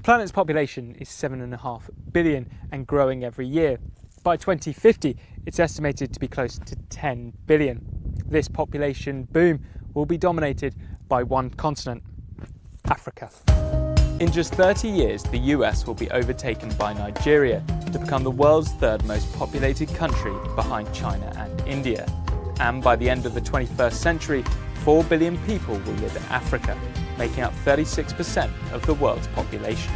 planet's population is 7.5 billion and growing every year. By 2050, it's estimated to be close to 10 billion. This population boom will be dominated by one continent, Africa. In just 30 years, the US will be overtaken by Nigeria to become the world's third most populated country behind China and India. And by the end of the 21st century, 4 billion people will live in Africa, making up 36% of the world's population.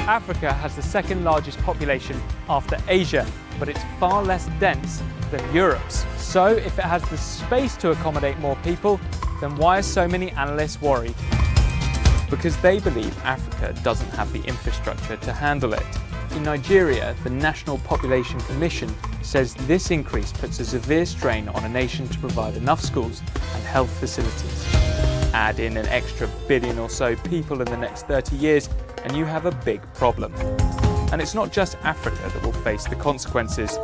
Africa has the second largest population after Asia, but it's far less dense than Europe's. So if it has the space to accommodate more people, then why are so many analysts worried? Because they believe Africa doesn't have the infrastructure to handle it. In Nigeria, the National Population Commission says this increase puts a severe strain on a nation to provide enough schools and health facilities. Add in an extra billion or so people in the next 30 years and you have a big problem. And it's not just Africa that will face the consequences.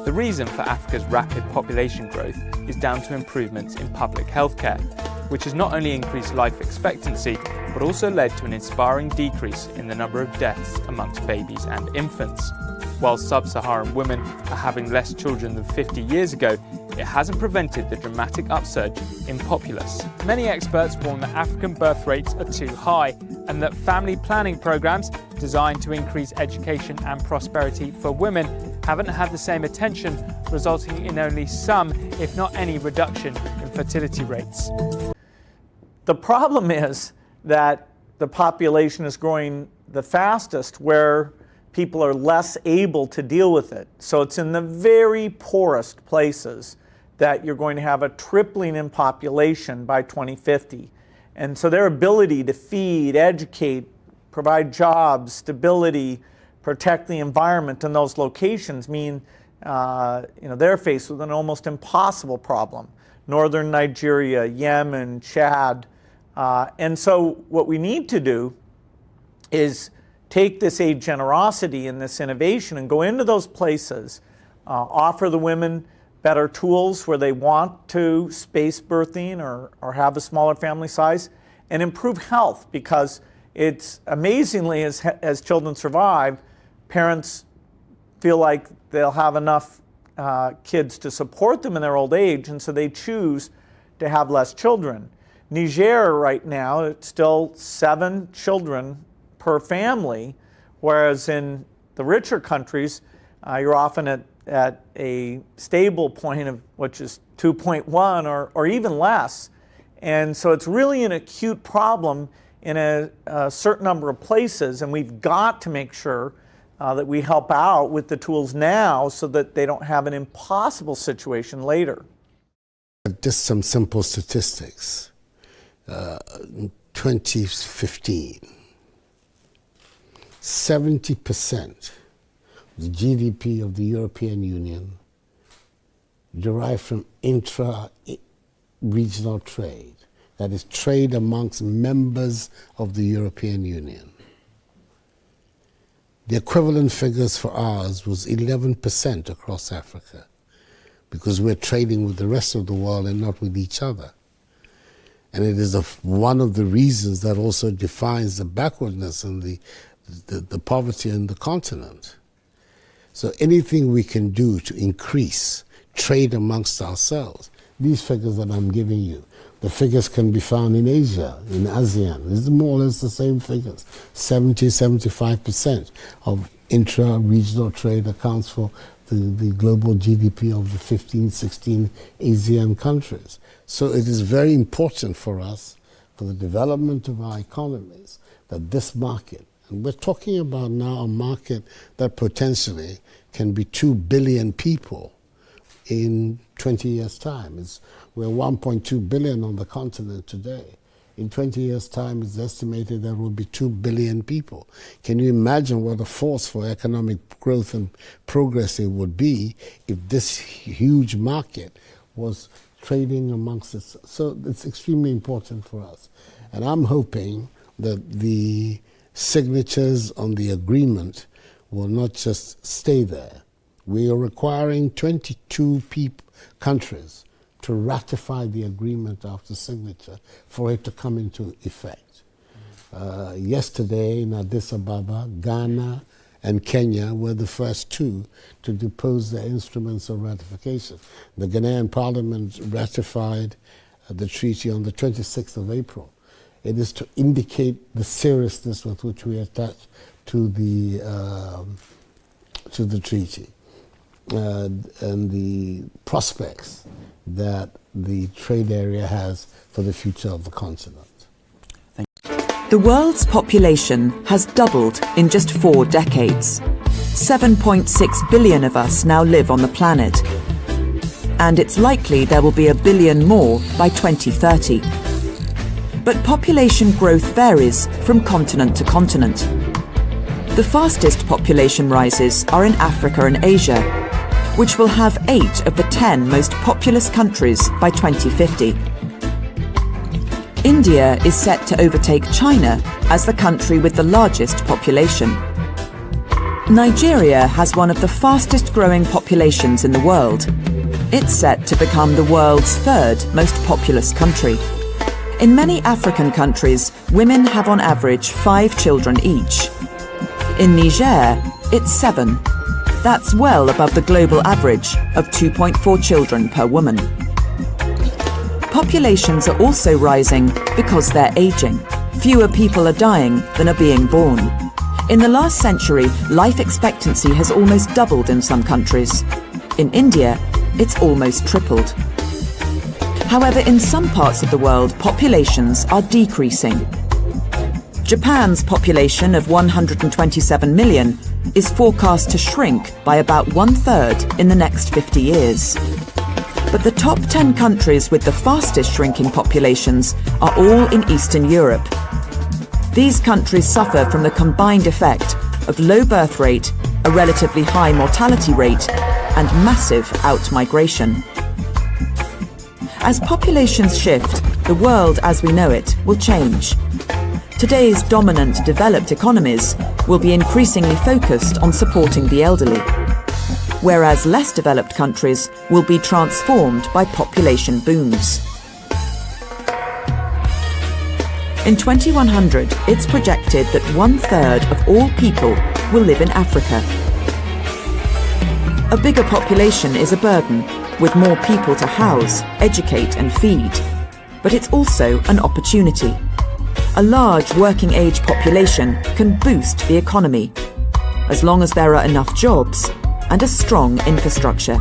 The reason for Africa's rapid population growth is down to improvements in public healthcare, which has not only increased life expectancy, but also led to an inspiring decrease in the number of deaths amongst babies and infants. While sub-Saharan women are having less children than 50 years ago, it hasn't prevented the dramatic upsurge in populace. Many experts warn that African birth rates are too high and that family planning programs designed to increase education and prosperity for women haven't had the same attention, resulting in only some, if not any, reduction in fertility rates. The problem is that the population is growing the fastest where people are less able to deal with it. So it's in the very poorest places that you're going to have a tripling in population by 2050. And so their ability to feed, educate, provide jobs, stability, protect the environment in those locations mean they're faced with an almost impossible problem. Northern Nigeria, Yemen, Chad. And so what we need to do is take this aid generosity and this innovation and go into those places, offer the women better tools where they want to space birthing or have a smaller family size, and improve health, because it's amazingly, as children survive, parents feel like they'll have enough kids to support them in their old age, and so they choose to have less children. Niger right now, it's still 7 children per family, whereas in the richer countries, you're often at a stable point of which is 2.1 or even less. And so it's really an acute problem in a certain number of places, and we've got to make sure that we help out with the tools now so that they don't have an impossible situation later. Just some simple statistics. In 2015, 70% of the GDP of the European Union derived from intra-regional trade, that is, trade amongst members of the European Union. The equivalent figures for ours was 11% across Africa, because we're trading with the rest of the world and not with each other. And it is one of the reasons that also defines the backwardness and the poverty in the continent. So anything we can do to increase trade amongst ourselves, these figures that I'm giving you, the figures can be found in Asia, in ASEAN. It's more or less the same figures. 70-75% of intra-regional trade accounts for the global GDP of the 15-16 ASEAN countries. So it is very important for us, for the development of our economies, that this market, and we're talking about now a market that potentially can be 2 billion people in 20 years' time. We're 1.2 billion on the continent today. In 20 years' time, it's estimated there will be 2 billion people. Can you imagine what a force for economic growth and progress it would be if this huge market was trading amongst us? So it's extremely important for us. And I'm hoping that the signatures on the agreement will not just stay there. We are requiring 22 countries to ratify the agreement after signature for it to come into effect. Yesterday in Addis Ababa, Ghana and Kenya were the first two to depose their instruments of ratification. The Ghanaian parliament ratified the treaty on the 26th of April. It is to indicate the seriousness with which we attach to the treaty and the prospects that the trade area has for the future of the continent. The world's population has doubled in just 4 decades. 7.6 billion of us now live on the planet. And it's likely there will be 1 billion more by 2030. But population growth varies from continent to continent. The fastest population rises are in Africa and Asia, which will have 8 of the 10 most populous countries by 2050. India is set to overtake China as the country with the largest population. Nigeria has one of the fastest growing populations in the world. It's set to become the world's 3rd most populous country. In many African countries, women have on average 5 children each. In Niger, it's 7. That's well above the global average of 2.4 children per woman. Populations are also rising because they're aging. Fewer people are dying than are being born. In the last century, life expectancy has almost doubled in some countries. In India, it's almost tripled. However, in some parts of the world, populations are decreasing. Japan's population of 127 million is forecast to shrink by about 1/3 in the next 50 years. But the top 10 countries with the fastest shrinking populations are all in Eastern Europe. These countries suffer from the combined effect of low birth rate, a relatively high mortality rate, and massive out-migration. As populations shift, the world as we know it will change. Today's dominant developed economies will be increasingly focused on supporting the elderly, whereas less developed countries will be transformed by population booms. In 2100, it's projected that 1/3 of all people will live in Africa. A bigger population is a burden, with more people to house, educate and feed. But it's also an opportunity. A large working age population can boost the economy, as long as there are enough jobs and a strong infrastructure.